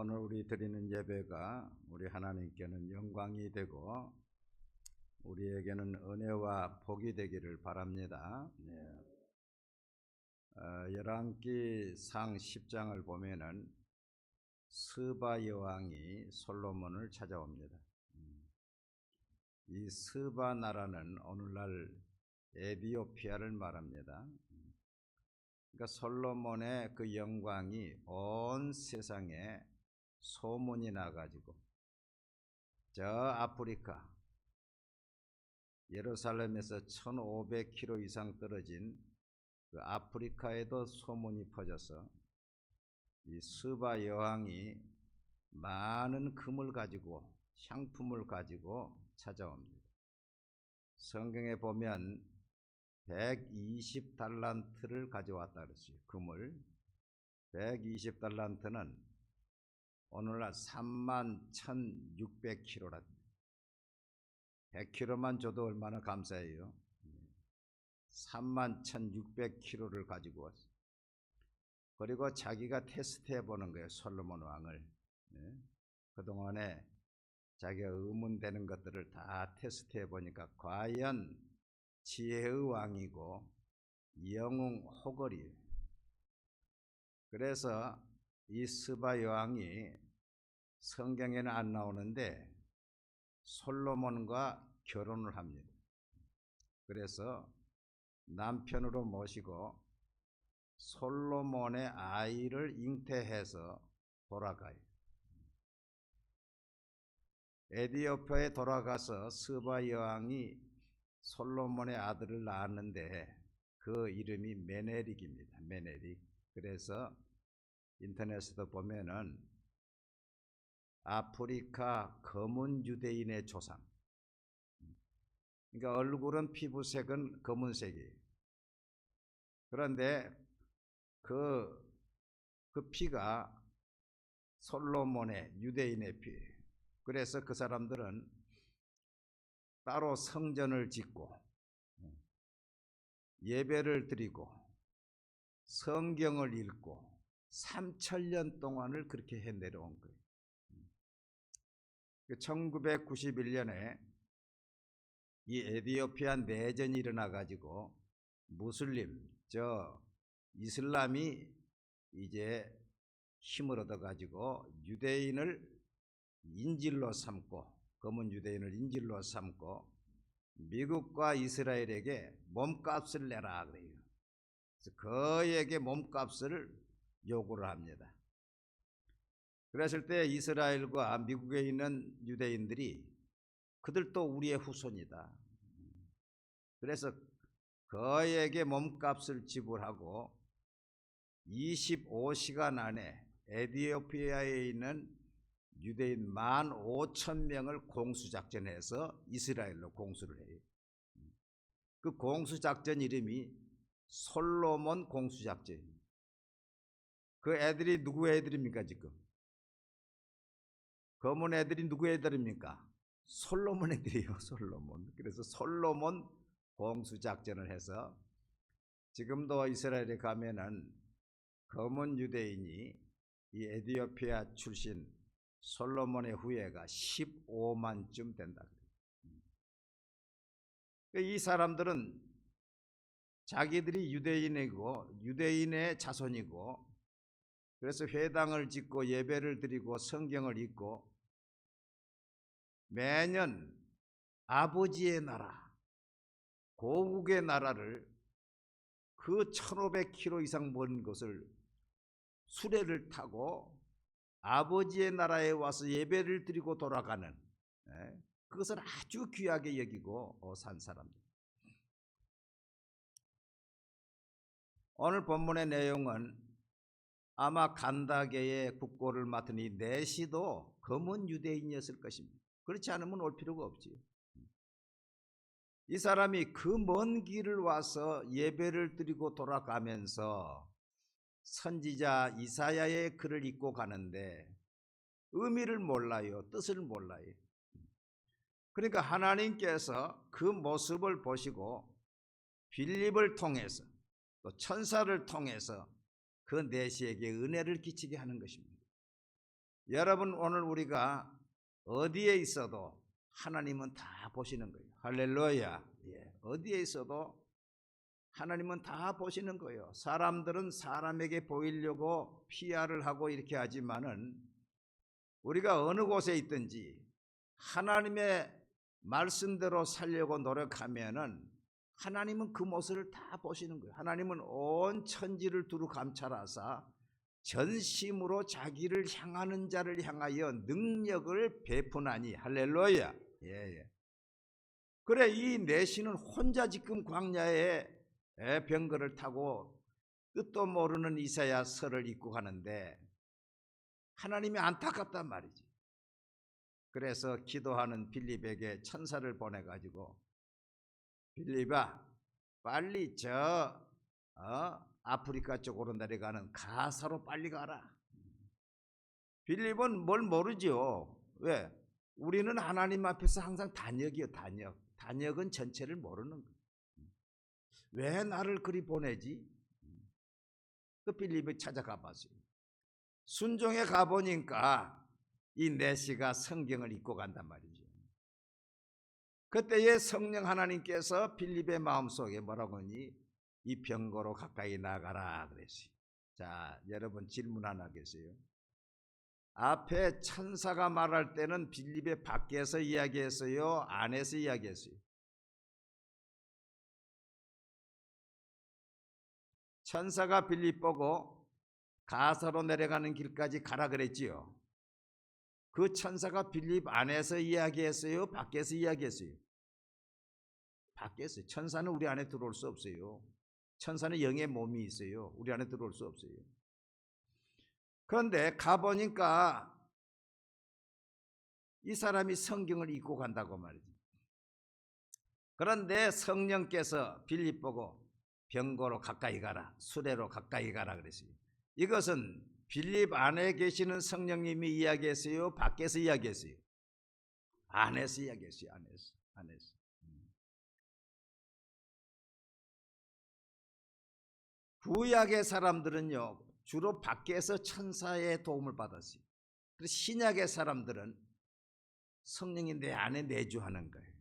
오늘 우리 드리는 예배가 우리 하나님께는 영광이 되고 우리에게는 은혜와 복이 되기를 바랍니다. 열왕기상 10장을 보면은 스바 여왕이 솔로몬을 찾아옵니다. 이 스바 나라는 오늘날 에디오피아를 말합니다. 그러니까 솔로몬의 그 영광이 온 세상에 소문이 나가지고 저 아프리카 예루살렘에서 1500km 이상 떨어진 그 아프리카에도 소문이 퍼져서 이 스바 여왕이 많은 금을 가지고 향품을 가지고 찾아옵니다. 성경에 보면 120달란트를 가져왔다 그랬어요. 금을 120달란트는 오늘날 31,600kg라 100kg만 줘도 얼마나 감사해요. 31,600kg를 가지고 왔어요. 그리고 자기가 테스트해 보는 거예요. 솔로몬 왕을. 그동안에 자기가 의문되는 것들을 다 테스트해 보니까 과연 지혜의 왕이고 영웅호걸이에요. 그래서 이 스바 여왕이 성경에는 안 나오는데 솔로몬과 결혼을 합니다. 그래서 남편으로 모시고 솔로몬의 아이를 잉태해서 돌아가요. 에디오피아에 돌아가서 스바 여왕이 솔로몬의 아들을 낳았는데 그 이름이 메네릭입니다. 메네릭. 그래서 인터넷에도 보면은 아프리카 검은 유대인의 조상. 그러니까 얼굴은 피부색은 검은색이에요. 그런데 그 피가 솔로몬의 유대인의 피예요. 그래서 그 사람들은 따로 성전을 짓고 예배를 드리고 성경을 읽고 3000년 동안을 그렇게 해 내려온 거예요. 1991년에 이 에디오피아 내전이 일어나 가지고 무슬림, 이슬람이 이제 힘을 얻어 가지고 유대인을 인질로 삼고 검은 유대인을 인질로 삼고 미국과 이스라엘에게 몸값을 내라 그래요. 그래서 그에게 몸값을 요구를 합니다. 그랬을 때 이스라엘과 미국에 있는 유대인들이 그들도 우리의 후손이다. 그래서 그에게 몸값을 지불하고 25시간 안에 에디오피아에 있는 유대인 15,000명을 공수작전해서 이스라엘로 공수를 해요. 그 공수작전 이름이 솔로몬 공수작전입니다. 그 애들이 누구 애들입니까 지금? 검은 애들이 누구 애들입니까? 솔로몬 애들이에요. 솔로몬. 그래서 솔로몬 공수작전을 해서 지금도 이스라엘에 가면은 검은 유대인이 이 에디오피아 출신 솔로몬의 후예가 15만쯤 된다. 이 사람들은 자기들이 유대인이고 유대인의 자손이고 그래서 회당을 짓고 예배를 드리고 성경을 읽고 매년 아버지의 나라 고국의 나라를 그 1500km 이상 먼 것을 수레를 타고 아버지의 나라에 와서 예배를 드리고 돌아가는 그것을 아주 귀하게 여기고 산 사람들. 오늘 본문의 내용은 아마 간다게의 국고를 맡은 이 내시도 검은 유대인이었을 것입니다. 그렇지 않으면 올 필요가 없지. 이 사람이 그 먼 길을 와서 예배를 드리고 돌아가면서 선지자 이사야의 글을 읽고 가는데 의미를 몰라요. 뜻을 몰라요. 그러니까 하나님께서 그 모습을 보시고 빌립을 통해서 또 천사를 통해서 그 내시에게 은혜를 끼치게 하는 것입니다. 여러분, 오늘 우리가 어디에 있어도 하나님은 다 보시는 거예요. 할렐루야. 예, 어디에 있어도 하나님은 다 보시는 거예요. 사람들은 사람에게 보이려고 PR을 하고 이렇게 하지만은 우리가 어느 곳에 있든지 하나님의 말씀대로 살려고 노력하면은 하나님은 그 모습을 다 보시는 거예요. 하나님은 온 천지를 두루 감찰하사 전심으로 자기를 향하는 자를 향하여 능력을 베푸나니. 할렐루야. 예. 그래, 이 내시는 혼자 지금 광야에 병거를 타고 뜻도 모르는 이사야서를 읽고 가는데 하나님이 안타깝단 말이지. 그래서 기도하는 빌립에게 천사를 보내가지고, 빌립아, 빨리 아프리카 쪽으로 내려가는 가사로 빨리 가라. 빌립은 뭘 모르죠. 왜? 우리는 하나님 앞에서 항상 단역이요, 단역. 단역은 전체를 모르는 거예요. 왜 나를 그리 보내지? 그 빌립이 찾아가 봤어요. 순종에 가보니까 이 내시가 성경을 읽고 간단 말이죠. 그때에 성령 하나님께서 빌립의 마음속에 뭐라고 하니? 이 병거로 가까이 나가라 그랬어요. 자, 여러분 질문 하나 하겠어요? 앞에 천사가 말할 때는 빌립의 밖에서 이야기했어요? 안에서 이야기했어요? 천사가 빌립 보고 가사로 내려가는 길까지 가라 그랬지요. 그 천사가 빌립 안에서 이야기했어요? 밖에서 이야기했어요? 밖에서. 천사는 우리 안에 들어올 수 없어요. 천사는 영의 몸이 있어요. 우리 안에 들어올 수 없어요. 그런데 가보니까 이 사람이 성경을 읽고 간다고 말이죠. 그런데 성령께서 빌립 보고 병거로 가까이 가라, 수레로 가까이 가라 그랬어요. 이것은 빌립 안에 계시는 성령님이 이야기했어요? 밖에서 이야기했어요? 안에서 이야기했어요. 안에서. 구약의 사람들은요, 주로 밖에서 천사의 도움을 받았어요. 그래서 신약의 사람들은 성령이 내 안에 내주하는 거예요.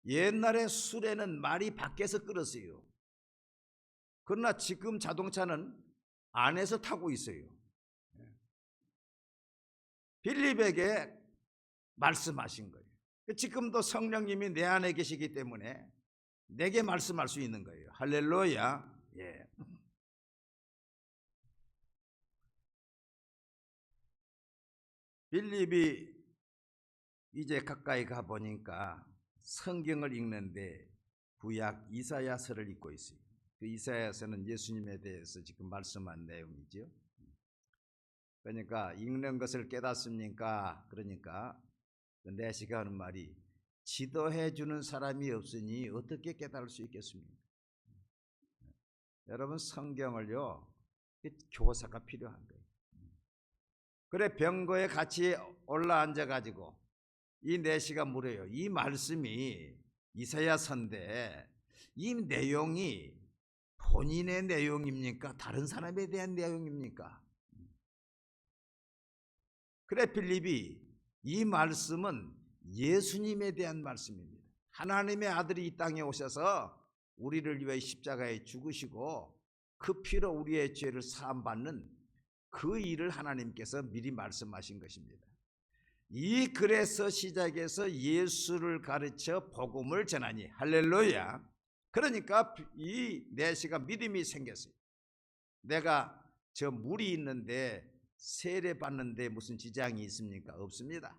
옛날에 수레는 말이 밖에서 끌었어요. 그러나 지금 자동차는 안에서 타고 있어요. 빌립에게 말씀하신 거예요. 지금도 성령님이 내 안에 계시기 때문에 내게 말씀할 수 있는 거예요. 할렐루야. 예. 빌립이 이제 가까이 가보니까 성경을 읽는데 구약 이사야서를 읽고 있어요. 그 이사야서는 예수님에 대해서 지금 말씀한 내용이죠. 그러니까 읽는 것을 깨닫습니까? 그러니까 내시가 하는 말이, 지도해 주는 사람이 없으니 어떻게 깨달을 수 있겠습니까? 여러분, 성경을요, 교사가 필요한 거예요. 그래, 병거에 같이 올라앉아 가지고 이 내시가 물어요. 이 말씀이 이사야서인데 이 내용이 본인의 내용입니까? 다른 사람에 대한 내용입니까? 그래, 빌립이 이 말씀은 예수님에 대한 말씀입니다. 하나님의 아들이 이 땅에 오셔서 우리를 위해 십자가에 죽으시고 그 피로 우리의 죄를 사함받는 그 일을 하나님께서 미리 말씀하신 것입니다. 이 글에서 시작해서 예수를 가르쳐 복음을 전하니. 할렐루야. 그러니까 이 내시가 믿음이 생겼어요. 내가 저 물이 있는데 세례 받는데 무슨 지장이 있습니까? 없습니다.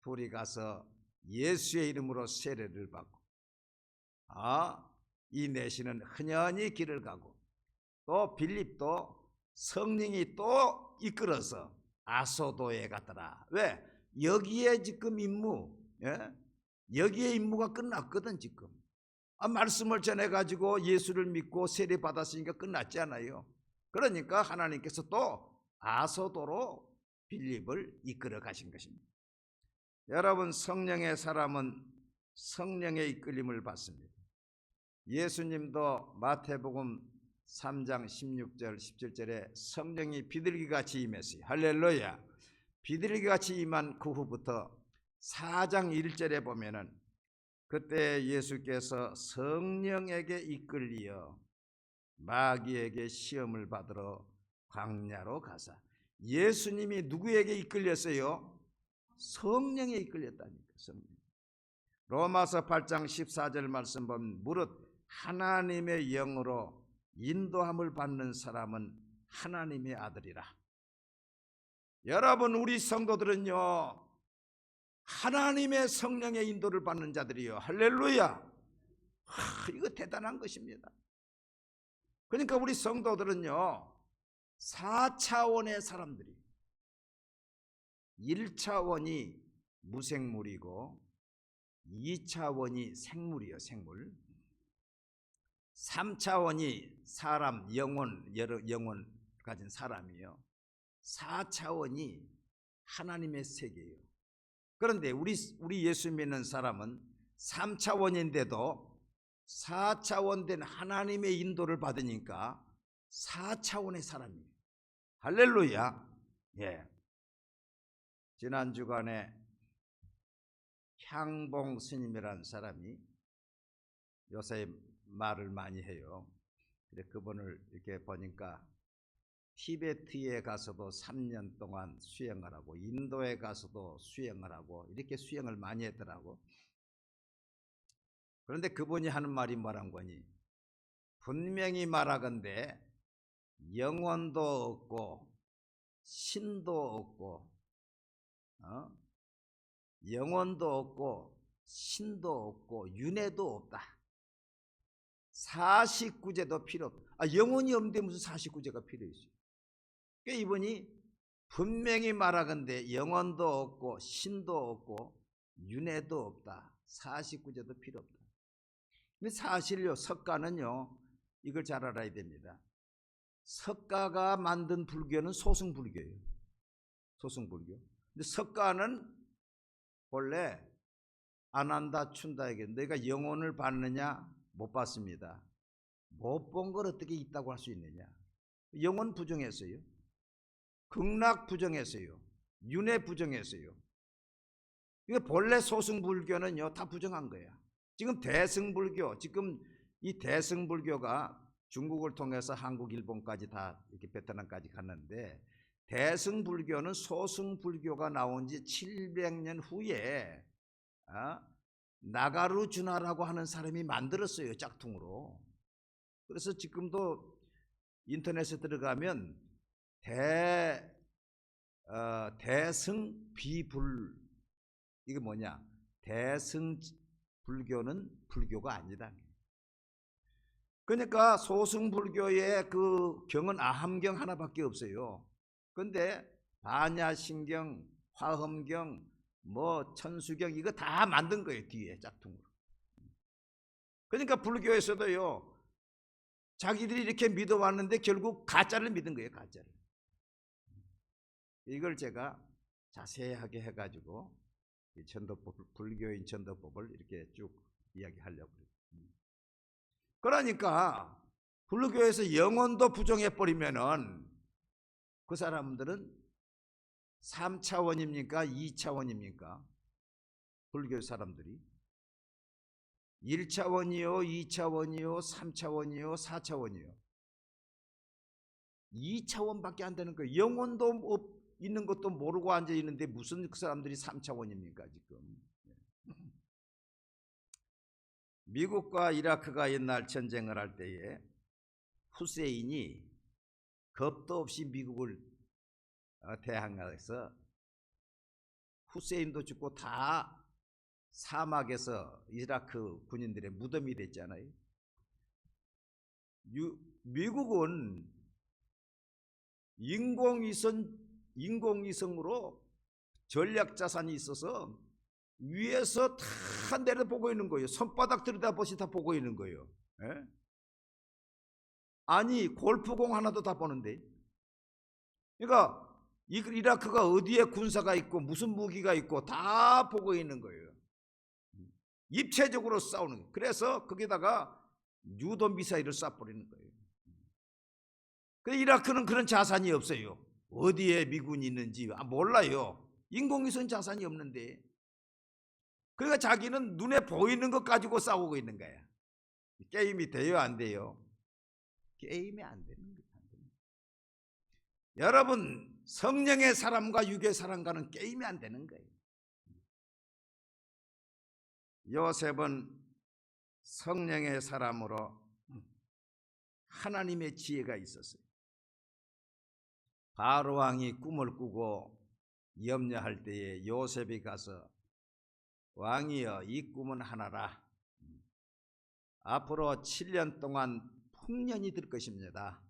둘이 가서 예수의 이름으로 세례를 받고, 이 내시는 흔연히 길을 가고, 또 빌립도 성령이 또 이끌어서 아소도에 갔더라. 왜? 여기에 지금 임무, 여기에 임무가 끝났거든. 지금 말씀을 전해가지고 예수를 믿고 세례 받았으니까 끝났지 않아요. 그러니까 하나님께서 또 아소도로 빌립을 이끌어 가신 것입니다. 여러분, 성령의 사람은 성령의 이끌림을 받습니다. 예수님도 마태복음 3장 16절 17절에 성령이 비둘기같이 임했어요. 할렐루야. 비둘기같이 임한 그 후부터 4장 1절에 보면은 그때 예수께서 성령에게 이끌리어 마귀에게 시험을 받으러 광야로 가사. 예수님이 누구에게 이끌렸어요? 성령에 이끌렸다니까. 성령. 로마서 8장 14절 말씀 보면 무릇 하나님의 영으로 인도함을 받는 사람은 하나님의 아들이라. 여러분, 우리 성도들은요 하나님의 성령의 인도를 받는 자들이요. 할렐루야. 이거 대단한 것입니다. 그러니까 우리 성도들은요 4차원의 사람들이, 1차원이 무생물이고 2차원이 생물이요, 생물. 3차원이 사람, 영혼 가진 사람이요. 4차원이 하나님의 세계예요. 그런데 우리 예수 믿는 사람은 3차원인데도 4차원 된 하나님의 인도를 받으니까 4차원의 사람이에요. 할렐루야. 예. 지난 주간에 향봉 스님이라는 사람이 요새 말을 많이 해요. 근데 그분을 이렇게 보니까 티베트에 가서도 3년 동안 수행을 하고 인도에 가서도 수행을 하고 이렇게 수행을 많이 했더라고. 그런데 그분이 하는 말이 뭐란 거니? 분명히 말하건대 영혼도 없고 신도 없고 영혼도 없고 신도 없고 윤회도 없다. 49제도 필요 없다. 영혼이 없는데 무슨 49제가 필요 있어요? 그러니까 이분이 분명히 말하건대 영혼도 없고 신도 없고 윤회도 없다. 49제도 필요 없다. 근데 사실요 석가는요 이걸 잘 알아야 됩니다. 석가가 만든 불교는 소승불교예요. 소승불교. 근데 석가는 원래 안 한다 춘다 얘기했는데 너희가 영혼을 받느냐? 못 받습니다. 못 본 걸 어떻게 있다고 할 수 있느냐? 영혼 부정했어요. 극락 부정했어요. 윤회 부정했어요. 그러니까 본래 소승불교는요 다 부정한 거야. 지금 대승불교, 지금 이 대승불교가 중국을 통해서 한국, 일본까지 다 이렇게 베트남까지 갔는데 대승불교는 소승불교가 나온 지 700년 후에 나가르주나라고 하는 사람이 만들었어요. 짝퉁으로. 그래서 지금도 인터넷에 들어가면 대승비불, 이게 뭐냐? 대승불교는 불교가 아니다. 그러니까 소승불교의 그 경은 아함경 하나밖에 없어요. 근데 반야신경, 화엄경, 뭐 천수경 이거 다 만든 거예요. 뒤에 짝퉁으로. 그러니까 불교에서도요 자기들이 이렇게 믿어왔는데 결국 가짜를 믿은 거예요. 가짜를. 이걸 제가 자세하게 해가지고 불교인 전도법을 이렇게 쭉 이야기하려고 그래요. 그러니까 불교에서 영혼도 부정해버리면은 그 사람들은 3차원입니까? 2차원입니까? 불교 사람들이 1차원이요, 2차원이요, 3차원이요, 4차원이요. 2차원밖에 안 되는 거예요. 영혼도 있는 것도 모르고 앉아 있는데 무슨 그 사람들이 3차원입니까 지금? 미국과 이라크가 옛날 전쟁을 할 때에 후세인이 겁도 없이 미국을 대항해서 후세인도 죽고 다 사막에서 이라크 군인들의 무덤이 됐잖아요. 미국은 인공위성으로 전략자산이 있어서 위에서 다 내려보고 있는 거예요. 손바닥 들여다보시 다 보고 있는 거예요. 예? 아니 골프공 하나도 다 보는데. 그러니까 이라크가 어디에 군사가 있고 무슨 무기가 있고 다 보고 있는 거예요. 입체적으로 싸우는 거예요. 그래서 거기다가 유도 미사일을 쏴버리는 거예요. 근데 이라크는 그런 자산이 없어요. 어디에 미군이 있는지 몰라요. 인공위성 자산이 없는데. 그러니까 자기는 눈에 보이는 것 가지고 싸우고 있는 거야. 게임이 돼요, 안 돼요? 게임이 안 되는 거예요. 여러분, 성령의 사람과 육의 사람과는 게임이 안 되는 거예요. 요셉은 성령의 사람으로 하나님의 지혜가 있었어요. 바로 왕이 꿈을 꾸고 염려할 때에 요셉이 가서 왕이여, 이 꿈은 하나라. 앞으로 7년 동안 풍년이 될 것입니다.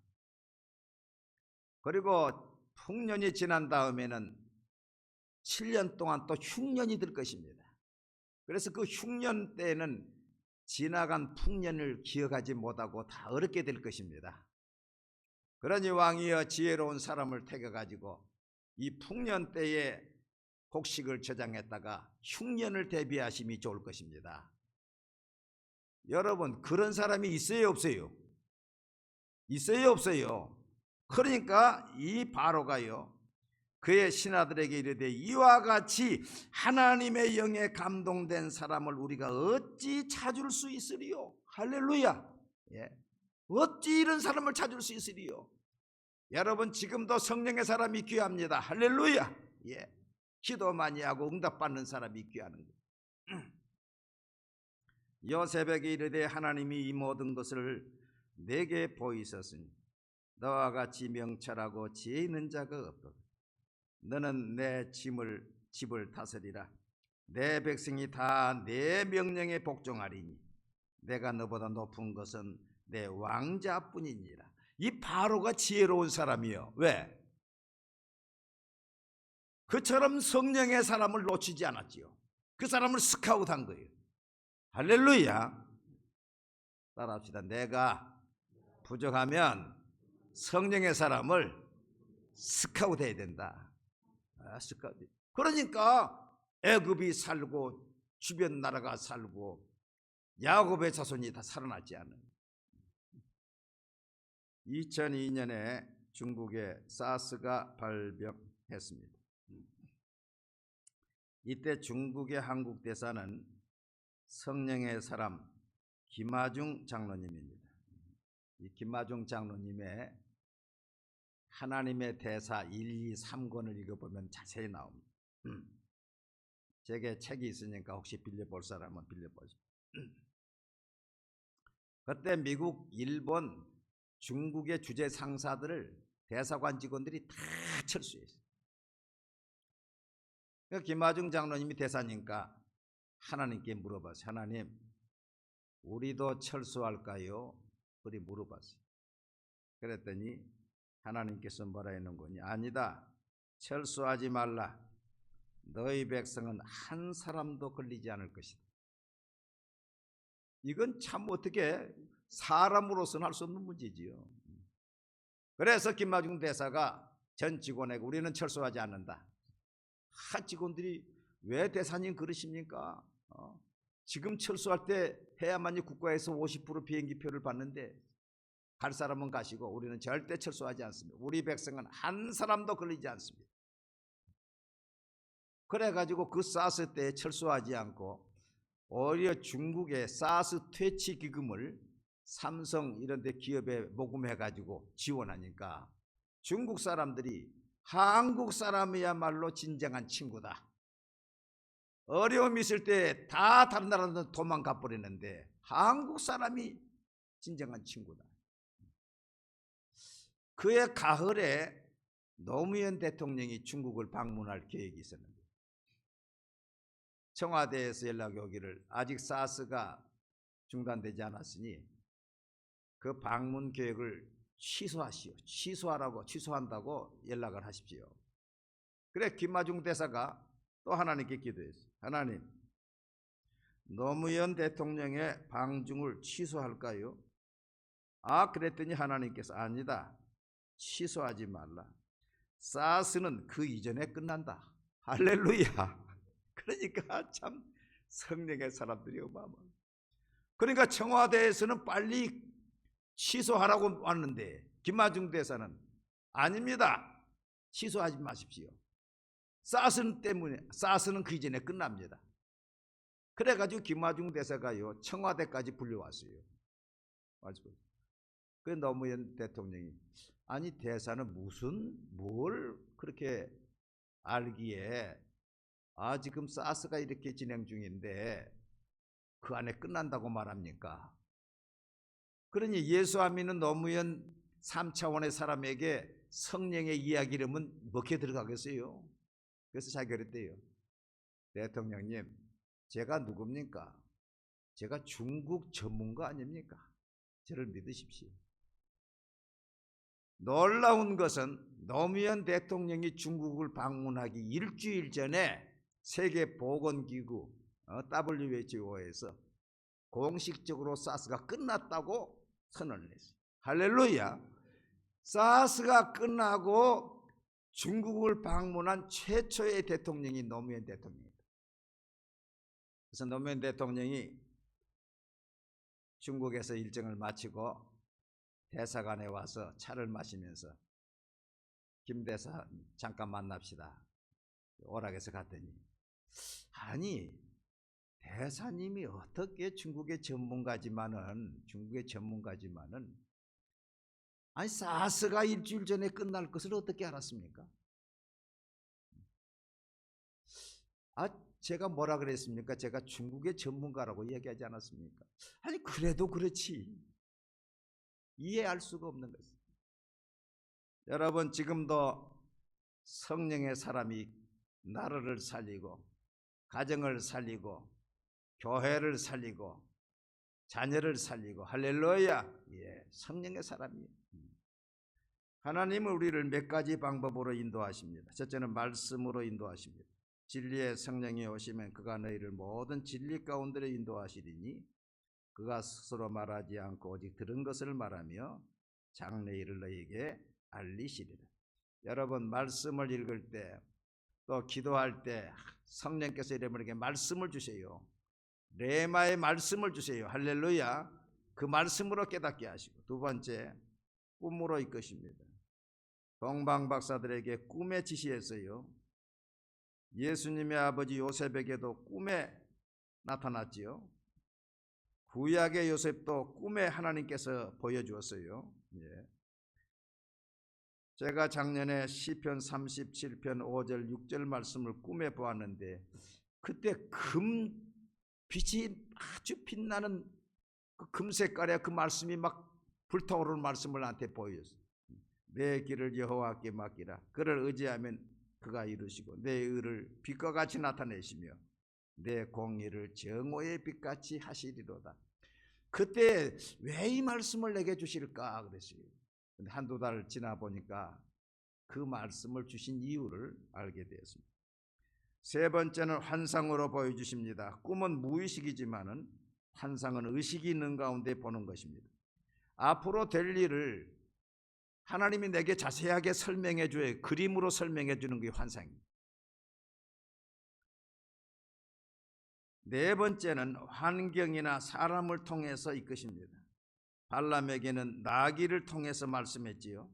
그리고 풍년이 지난 다음에는 7년 동안 또 흉년이 될 것입니다. 그래서 그 흉년 때에는 지나간 풍년을 기억하지 못하고 다 어렵게 될 것입니다. 그러니 왕이여, 지혜로운 사람을 택해가지고 이 풍년 때에 곡식을 저장했다가 흉년을 대비하심이 좋을 것입니다. 여러분, 그런 사람이 있어요, 없어요? 있어요, 없어요? 그러니까 이 바로가요, 그의 신하들에게 이르되 이와 같이 하나님의 영에 감동된 사람을 우리가 어찌 찾을 수 있으리요? 할렐루야. 예. 어찌 이런 사람을 찾을 수 있으리요? 여러분, 지금도 성령의 사람이 귀합니다. 할렐루야. 예. 기도 많이 하고 응답받는 사람이 귀하는 거예요. 요셉에게 이르되 하나님이 이 모든 것을 내게 보이셨으니 너와 같이 명철하고 지혜 있는 자가 없도다. 너는 내 집을 다스리라. 내 백성이 다 내 명령에 복종하리니 내가 너보다 높은 것은 내 왕자뿐이니라. 이 바로가 지혜로운 사람이요. 왜? 그처럼 성령의 사람을 놓치지 않았지요. 그 사람을 스카웃한 거예요. 할렐루야. 따라합시다. 내가 부족하면 성령의 사람을 스카웃해야 된다. 스카웃. 그러니까 애굽이 살고 주변 나라가 살고 야곱의 자손이 다 살아났지 않아요. 2002년에 중국에 사스가 발병했습니다. 이때 중국의 한국 대사는 성령의 사람 김하중 장로님입니다. 이 김하중 장로님의 하나님의 대사 1, 2, 3권을 읽어보면 자세히 나옵니다. 제게 책이 있으니까 혹시 빌려볼 사람은 빌려보십시오. 그때 미국, 일본, 중국의 주재 상사들을 대사관 직원들이 다 철수했어요. 김하중 장로님이 대사니까 하나님께 물어봤어요. 하나님, 우리도 철수할까요? 그리 물어봤어요. 그랬더니 하나님께서 뭐라 했는 거냐? 아니다. 철수하지 말라. 너희 백성은 한 사람도 걸리지 않을 것이다. 이건 참 어떻게 사람으로서는 할 수 없는 문제지요. 그래서 김마중 대사가 전 직원에게 우리는 철수하지 않는다. 직원들이 왜 대사님 그러십니까? 지금 철수할 때 해야만이 국가에서 50% 비행기표를 받는데 갈 사람은 가시고 우리는 절대 철수하지 않습니다. 우리 백성은 한 사람도 걸리지 않습니다. 그래가지고 그 사스 때 철수하지 않고 오히려 중국의 사스 퇴치 기금을 삼성 이런 데 기업에 모금해가지고 지원하니까 중국 사람들이 한국 사람이야말로 진정한 친구다. 어려움이 있을 때 다 다른 나라는 도망가 버리는데 한국 사람이 진정한 친구다. 그의 가을에 노무현 대통령이 중국을 방문할 계획이 있었는데 청와대에서 연락이 오기를 아직 사스가 중단되지 않았으니 그 방문 계획을 취소하시오. 취소한다고 연락을 하십시오. 그래 김마중 대사가 또 하나님께 기도했어요. 하나님, 노무현 대통령의 방중을 취소할까요? 그랬더니 하나님께서 아니다. 취소하지 말라. 사스는 그 이전에 끝난다. 할렐루야. 그러니까 참 성령의 사람들이 어마어마해. 그러니까 청와대에서는 빨리 취소하라고 왔는데 김마중 대사는 아닙니다. 취소하지 마십시오. 사스는 그 이전에 끝납니다. 그래가지고 김하중 대사가요 청와대까지 불려왔어요. 그 노무현 대통령이 아니 대사는 뭘 그렇게 알기에 지금 사스가 이렇게 진행 중인데 그 안에 끝난다고 말합니까? 그러니 예수 안 믿는 노무현 3차원의 사람에게 성령의 이야기라면 먹혀 들어가겠어요? 그래서 자기가 그랬대요. 대통령님, 제가 누굽니까? 제가 중국 전문가 아닙니까? 저를 믿으십시오. 놀라운 것은 노무현 대통령이 중국을 방문하기 일주일 전에 세계보건기구 WHO에서 공식적으로 사스가 끝났다고 선언을 했어요. 할렐루야. 사스가 끝나고 중국을 방문한 최초의 대통령이 노무현 대통령입니다. 그래서 노무현 대통령이 중국에서 일정을 마치고 대사관에 와서 차를 마시면서 김 대사 잠깐 만납시다 오락에서 갔더니 아니 대사님이 어떻게 중국의 전문가지만은 아니 사스가 일주일 전에 끝날 것을 어떻게 알았습니까? 제가 뭐라 그랬습니까? 제가 중국의 전문가라고 얘기하지 않았습니까? 아니 그래도 그렇지 이해할 수가 없는 것입니다. 여러분 지금도 성령의 사람이 나라를 살리고 가정을 살리고 교회를 살리고 자녀를 살리고 할렐루야. 성령의 사람이에요. 하나님은 우리를 몇 가지 방법으로 인도하십니다. 첫째는 말씀으로 인도하십니다. 진리의 성령이 오시면 그가 너희를 모든 진리 가운데로 인도하시리니 그가 스스로 말하지 않고 오직 들은 것을 말하며 장래 일을 너희에게 알리시리라. 여러분 말씀을 읽을 때 또 기도할 때 성령께서 여러분에게 말씀을 주세요. 레마의 말씀을 주세요. 할렐루야. 그 말씀으로 깨닫게 하시고 두 번째 꿈으로 이끄십니다. 동방 박사들에게 꿈에 지시했어요. 예수님의 아버지 요셉에게도 꿈에 나타났지요. 구약의 요셉도 꿈에 하나님께서 보여주었어요. 제가 작년에 시편 37편 5절 6절 말씀을 꿈에 보았는데 그때 빛이 아주 빛나는 그 금색깔의 그 말씀이 막 불타오르는 말씀을 나한테 보였어요. 내 길을 여호와께 맡기라. 그를 의지하면 그가 이루시고 내 의를 빛과 같이 나타내시며 내 공의를 정오의 빛같이 하시리로다. 그때 왜 이 말씀을 내게 주실까 그랬어요. 근데 한두 달 지나 보니까 그 말씀을 주신 이유를 알게 되었습니다. 세 번째는 환상으로 보여주십니다. 꿈은 무의식이지만은 환상은 의식이 있는 가운데 보는 것입니다. 앞으로 될 일을 하나님이 내게 자세하게 설명해 줘요. 그림으로 설명해 주는 게 환상입니다. 네 번째는 환경이나 사람을 통해서 이끄십니다. 발람에게는 나귀를 통해서 말씀했지요.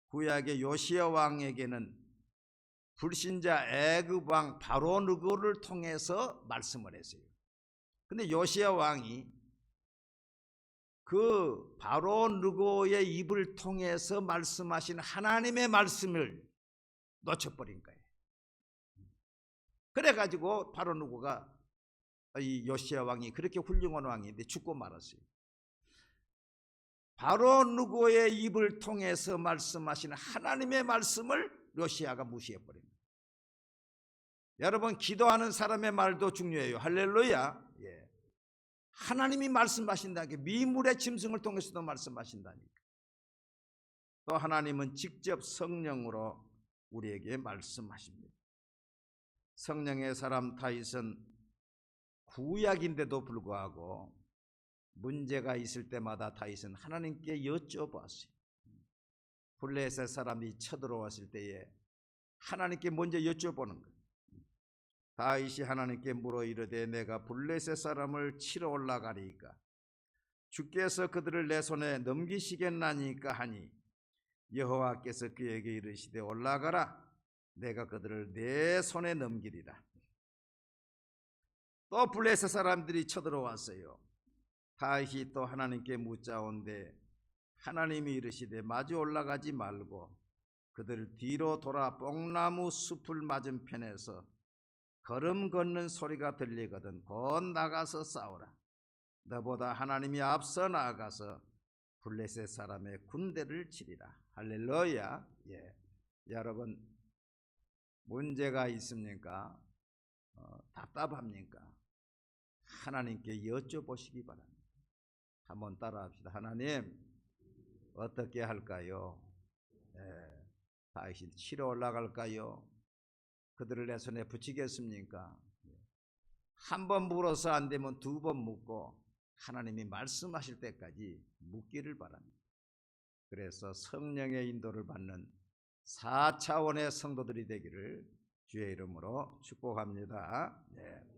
구약의 요시야 왕에게는 불신자 애굽 왕 바로 느고를 통해서 말씀을 했어요. 근데 요시야 왕이 그 바로 느고의 입을 통해서 말씀하신 하나님의 말씀을 놓쳐버린 거예요. 그래가지고 바로 느고가 이 요시야 왕이 그렇게 훌륭한 왕인데 죽고 말았어요. 바로 느고의 입을 통해서 말씀하신 하나님의 말씀을 요시야가 무시해버립니다. 여러분 기도하는 사람의 말도 중요해요. 할렐루야. 하나님이 말씀하신다니까 미물의 짐승을 통해서도 말씀하신다니까. 또 하나님은 직접 성령으로 우리에게 말씀하십니다. 성령의 사람 다윗은 구약인데도 불구하고 문제가 있을 때마다 다윗은 하나님께 여쭤봤어요. 블레셋 사람이 쳐들어왔을 때에 하나님께 먼저 여쭤보는 거예요. 다윗이 하나님께 물어 이르되 내가 블레셋 사람을 치러 올라가리이까 주께서 그들을 내 손에 넘기시겠나니까 하니 여호와께서 그에게 이르시되 올라가라. 내가 그들을 내 손에 넘기리라. 또 블레셋 사람들이 쳐들어왔어요. 다윗이 또 하나님께 묻자온데 하나님이 이르시되 마주 올라가지 말고 그들 뒤로 돌아 뽕나무 숲을 맞은편에서 걸음 걷는 소리가 들리거든 곧 나가서 싸우라. 너보다 하나님이 앞서 나아가서 블레셋 사람의 군대를 치리라. 할렐루야. 예. 여러분 문제가 있습니까? 답답합니까? 하나님께 여쭤보시기 바랍니다. 한번 따라합시다. 하나님 어떻게 할까요? 예. 다윗이 치러 올라갈까요? 그들을 내 손에 붙이겠습니까? 한 번 물어서 안 되면 두 번 묻고 하나님이 말씀하실 때까지 묻기를 바랍니다. 그래서 성령의 인도를 받는 4차원의 성도들이 되기를 주의 이름으로 축복합니다. 네.